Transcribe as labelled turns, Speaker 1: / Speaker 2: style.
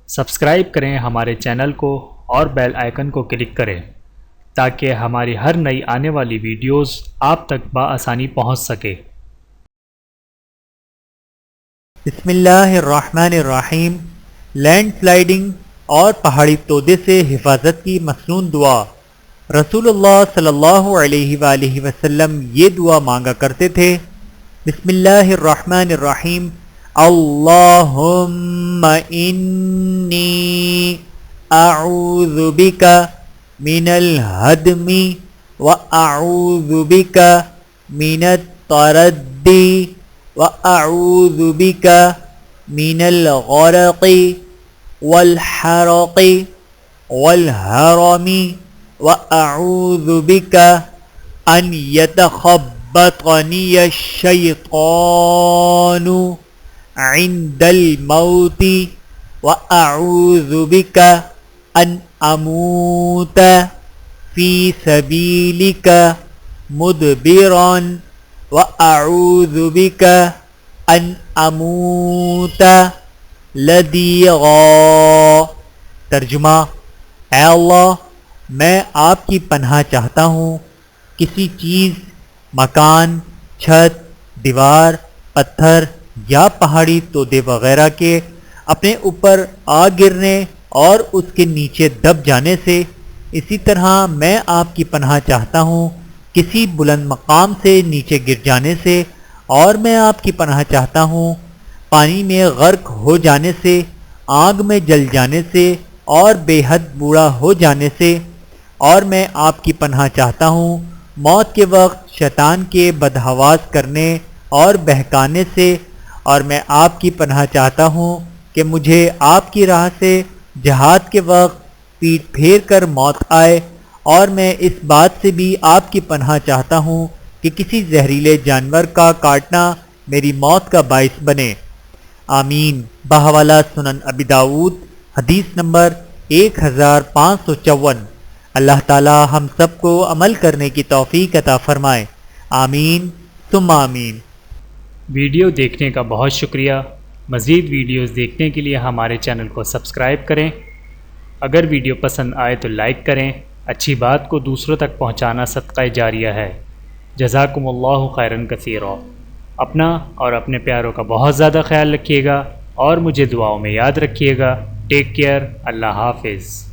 Speaker 1: Subscribe کریں ہمارے channel کو اور بیل آئیکن کو کلک کریں تاکہ ہماری ہر نئی آنے والی ویڈیوز آپ تک بآسانی پہنچ سکے۔
Speaker 2: بسم اللہ الرحمن الرحیم۔ لینڈ سلائیڈنگ اور پہاڑی تودے سے حفاظت کی مسنون دعا۔ رسول اللہ صلی اللہ علیہ وآلہ وسلم یہ دعا مانگا کرتے تھے۔ بسم اللہ الرحمن الرحیم۔ اللہم انی اعوذ بک من الہدم واعوذ بک من التردی واعوذ بک من الغرق والحرق والهرم واعوذ بک ان یتخبطنی الشیطان عند الموت واعوذ بک ان اموت فی سبیلک مدبرا واعوذ بک ان اموت لدیغا۔ ترجمہ: اے اللہ، میں آپ کی پناہ چاہتا ہوں کسی چیز، مکان، چھت، دیوار، پتھر یا پہاڑی تودے وغیرہ کے اپنے اوپر آ گرنے اور اس کے نیچے دب جانے سے۔ اسی طرح میں آپ کی پناہ چاہتا ہوں کسی بلند مقام سے نیچے گر جانے سے، اور میں آپ کی پناہ چاہتا ہوں پانی میں غرق ہو جانے سے، آگ میں جل جانے سے اور بے حد بوڑھا ہو جانے سے، اور میں آپ کی پناہ چاہتا ہوں موت کے وقت شیطان کے بدحواس کرنے اور بہکانے سے، اور میں آپ کی پناہ چاہتا ہوں کہ مجھے آپ کی راہ سے جہاد کے وقت پیٹھ پھیر کر موت آئے، اور میں اس بات سے بھی آپ کی پناہ چاہتا ہوں کہ کسی زہریلے جانور کا کاٹنا میری موت کا باعث بنے۔ آمین۔ بحوالہ سنن ابی داؤد، حدیث نمبر 1554۔ اللہ تعالی ہم سب کو عمل کرنے کی توفیق عطا فرمائے۔ آمین ثم آمین۔
Speaker 1: ویڈیو دیکھنے کا بہت شکریہ۔ مزید ویڈیوز دیکھنے کے لیے ہمارے چینل کو سبسکرائب کریں۔ اگر ویڈیو پسند آئے تو لائک کریں۔ اچھی بات کو دوسروں تک پہنچانا صدقہ جاریہ ہے۔ جزاکم اللہ خیرا کثیرا۔ اپنا اور اپنے پیاروں کا بہت زیادہ خیال رکھیے گا اور مجھے دعاؤں میں یاد رکھیے گا۔ Take care. اللہ حافظ۔